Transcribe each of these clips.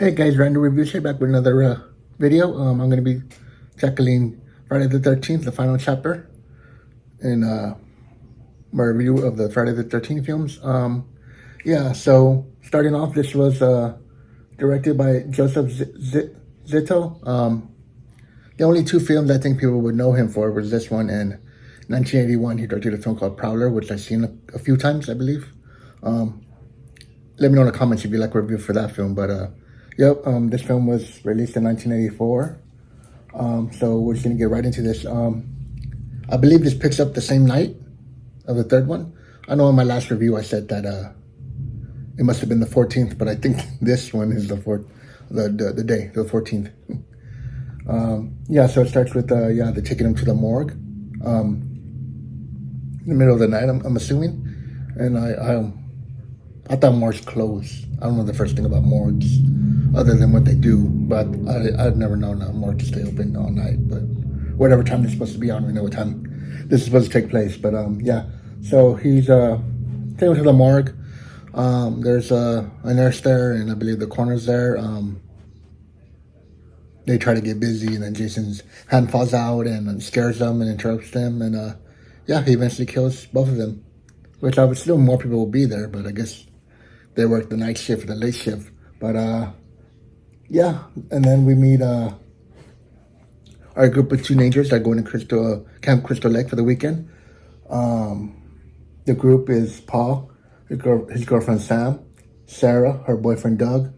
Hey guys, Random Reviews here, back with another video. I'm going to be tackling Friday the 13th, the final chapter, in my review of the Friday the 13th films. Yeah, so starting off, this was directed by Joseph Zito. The only two films I think people would know him for was this one and 1981. He directed a film called Prowler, which I've seen a few times, I believe. Let me know in the comments if you like a review for that film, but yep, this film was released in 1984. So we're just gonna get right into this. I believe this picks up the same night of the third one. I know in my last review I said that it must have been the 14th, but I think this one is the day, the 14th. Yeah, so it starts with they're taking him to the morgue in the middle of the night. I'm assuming, and I thought morgues closed. I don't know the first thing about morgues, other than what they do, but I've never known a morgue to stay open all night. But whatever time they're supposed to be on, we know what time this is supposed to take place. But yeah, so he's taken to the morgue. There's a nurse there, and I believe the coroner's there. They try to get busy, and then Jason's hand falls out and scares them and interrupts them, and yeah, he eventually kills both of them. Which I would still more people will be there, but I guess they work the night shift or the late shift. But yeah, and then we meet our group of teenagers that are going to Camp Crystal Lake for the weekend. The group is Paul, his girlfriend Sam, Sarah, her boyfriend Doug,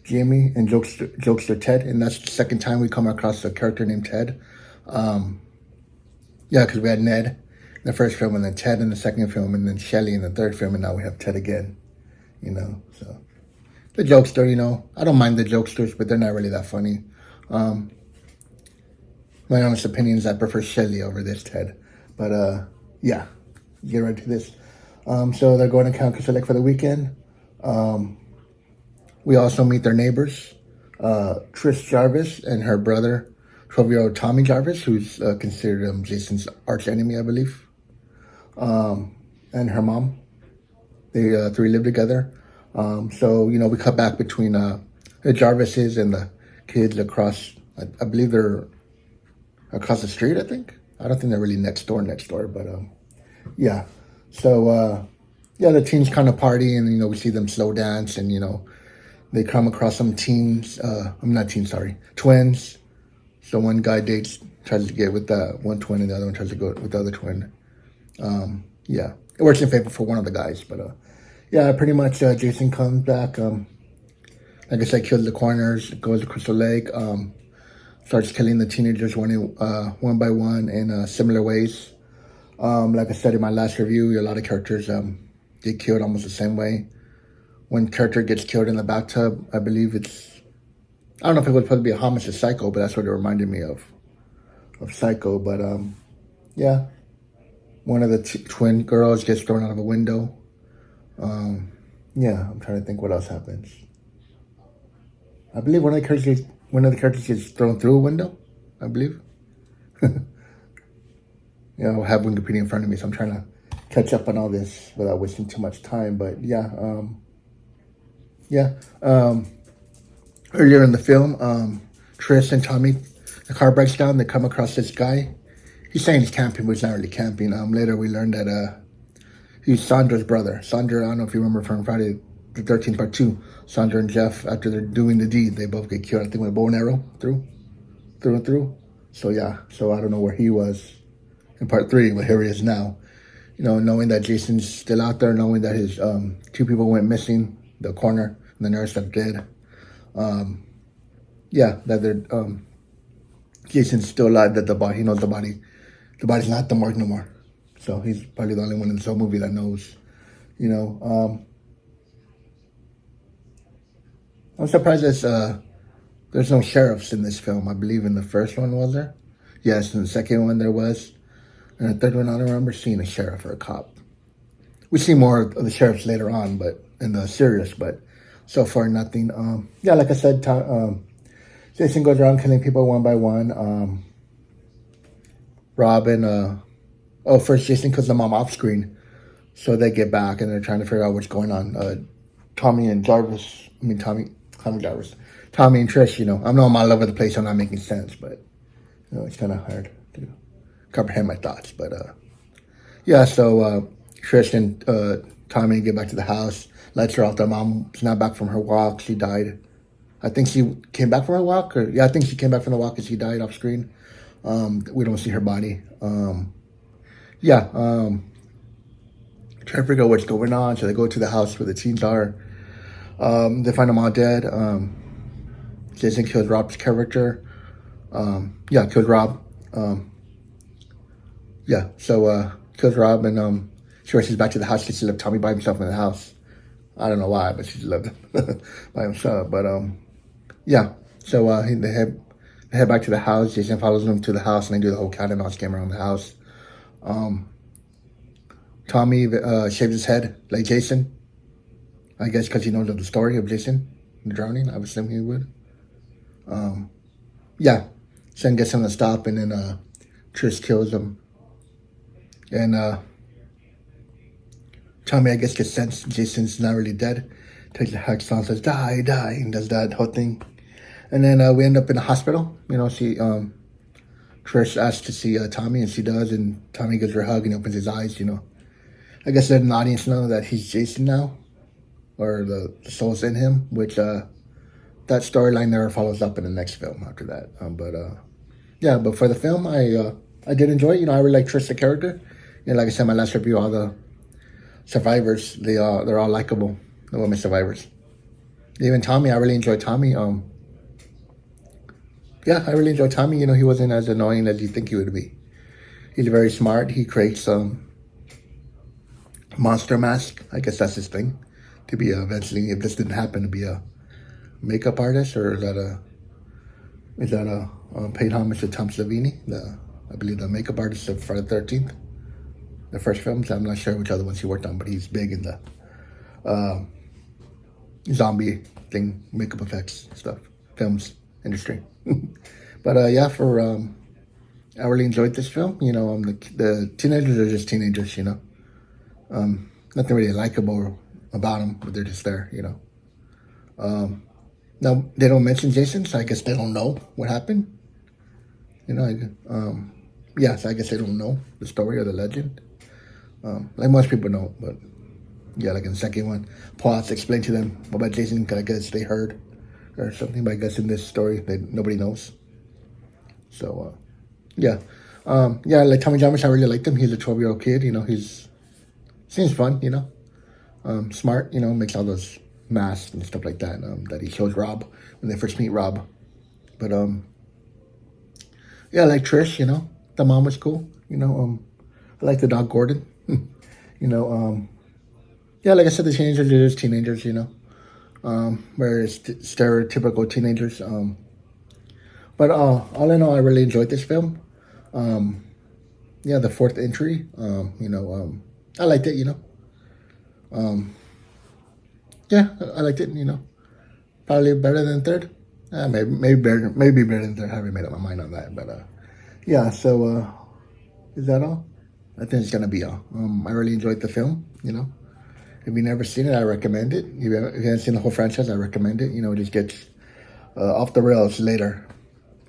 Jimmy, and jokester Ted. And that's the second time we come across a character named Ted. Yeah, because we had Ned in the first film, and then Ted in the second film, and then Shelly in the third film, and now we have Ted again. So the jokester, I don't mind the jokesters, but they're not really that funny. My honest opinion is I prefer Shelly over this Ted. But yeah, get right to this. So they're going to Camp Crystal Lake for the weekend. We also meet their neighbors, Trish Jarvis and her brother, 12-year-old Tommy Jarvis, who's considered Jason's arch enemy, I believe. And her mom. They three live together. So, we cut back between the Jarvises and the kids across, I believe they're across the street, I think. I don't think they're really next door, but yeah. So, yeah, the teens kind of party, and, we see them slow dance, and, they come across some teens, I'm not teens, sorry, twins. So one guy tries to get with that one twin, and the other one tries to go with the other twin. Yeah, it works in favor for one of the guys, but yeah, pretty much Jason comes back. Like I said, kills the corners, goes to Crystal Lake, starts killing the teenagers one by one in similar ways. Like I said in my last review, a lot of characters get killed almost the same way. One character gets killed in the bathtub. I believe I don't know if it was supposed to be a homage to Psycho, but that's what it reminded me of Psycho. But yeah, one of the twin girls gets thrown out of a window. Yeah, I'm trying to think what else happens. I believe one of the characters gets thrown through a window, I believe. I have Wikipedia in front of me, so I'm trying to catch up on all this without wasting too much time. But yeah, earlier in the film, Trish and Tommy, the car breaks down. They come across this guy. He's saying he's camping, but he's not really camping. Later we learned that he's Sandra's brother. Sandra, I don't know if you remember from Friday the 13th Part 2. Sandra and Jeff, after they're doing the deed, they both get killed, I think, with a bow and arrow through and through. So yeah, so I don't know where he was in Part 3, but here he is now. Knowing that Jason's still out there, knowing that his two people went missing, the coroner and the nurse are dead. Yeah, that they're Jason's still alive, that he knows the body's not at the morgue no more. So he's probably the only one in this whole movie that knows, I'm surprised there's no sheriffs in this film. I believe in the first one, was there? Yes, in the second one there was. And the third one, I don't remember seeing a sheriff or a cop. We see more of the sheriffs later on, but in the series, but so far nothing. Yeah, like I said, Jason goes around killing people one by one. Robin, first Jason kills the mom off screen. So they get back and they're trying to figure out what's going on. Tommy and Jarvis, Tommy Jarvis. Tommy and Trish, I know I'm all over the place. I'm not making sense, but it's kind of hard to comprehend my thoughts. But yeah, so Trish and Tommy get back to the house. Lets her off. Their mom's not back from her walk. She died. I think she came back from her walk, or yeah, I think she came back from the walk and she died off screen. We don't see her body. Yeah, trying to figure out what's going on. So they go to the house where the teens are. They find them all dead. Jason kills Rob's character. Yeah, kills Rob. Yeah, so kills Rob and she rushes back to the house because she left Tommy by himself in the house. I don't know why, but she left him by himself. But yeah, so they head back to the house. Jason follows them to the house and they do the whole cat and mouse game around the house. Tommy shaves his head like Jason. I guess because he knows the story of Jason drowning. I would assume he would. Yeah. Sen gets him to stop, and then Trish kills him. And Tommy, I guess, gets sense Jason's not really dead. Takes the hex on, says, die, die, and does that whole thing. And then we end up in the hospital. Trish asks to see Tommy, and she does, and Tommy gives her a hug and opens his eyes, I guess letting the audience know that he's Jason now, or the soul's in him, which that storyline never follows up in the next film after that. But for the film, I did enjoy it. I really like Trish, the character. Like I said in my last review, all the survivors, they're all likable, the women survivors. Even Tommy, I really enjoyed Tommy. Yeah, I really enjoyed Tommy. He wasn't as annoying as you think he would be. He's very smart. He creates monster mask. I guess that's his thing. To be eventually, if this didn't happen, to be a makeup artist, or is that a paid homage to Tom Savini, I believe the makeup artist of Friday the 13th, the first films. I'm not sure which other ones he worked on, but he's big in the zombie thing, makeup effects stuff, films industry. But yeah, I really enjoyed this film. The teenagers are just teenagers. Nothing really likable about them, but they're just there. Now they don't mention Jason, so I guess they don't know what happened. Yeah, so I guess they don't know the story or the legend. Like most people know, but yeah, like in the second one, Paul has to explain to them about Jason, because I guess they heard or something, but I guess in this story, nobody knows. So, yeah. Like Tommy Jarvis, I really liked him. He's a 12-year-old kid, seems fun, smart, makes all those masks and stuff like that, that he shows Rob when they first meet Rob. But, yeah, I like Trish, the mom was cool, I like the dog Gordon, yeah, like I said, the teenagers are just teenagers, very stereotypical teenagers, but all in all, I really enjoyed this film. Yeah, the fourth entry, I liked it, yeah, I liked it, probably better than third. Maybe better than third. I haven't made up my mind on that, but yeah. So is that all? I think it's gonna be all. I really enjoyed the film. If you've never seen it, I recommend it. If you haven't seen the whole franchise, I recommend it. It just gets off the rails later.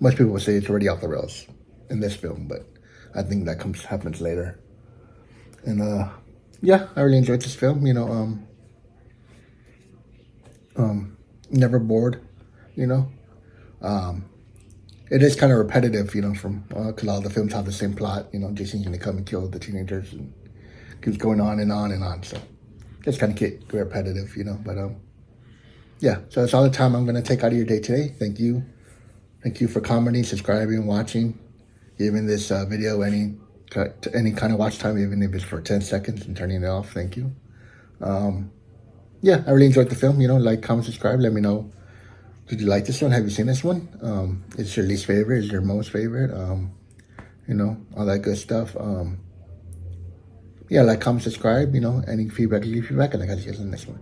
Most people will say it's already off the rails in this film, but I think that happens later. And yeah, I really enjoyed this film. Never bored. It is kind of repetitive. From because all the films have the same plot. Jason's gonna come and kill the teenagers, and keeps going on and on and on. So it's kind of get repetitive. But yeah. So that's all the time I'm gonna take out of your day today. Thank you for commenting, subscribing, watching, giving this video any kind of watch time, even if it's for 10 seconds, and turning it off. Thank you. Yeah, I really enjoyed the film. Like, comment, subscribe. Let me know. Did you like this one? Have you seen this one? Is your least favorite? Is your most favorite? All that good stuff. Yeah, like, comment, subscribe. Any feedback, leave feedback, and I got you guys in the next one.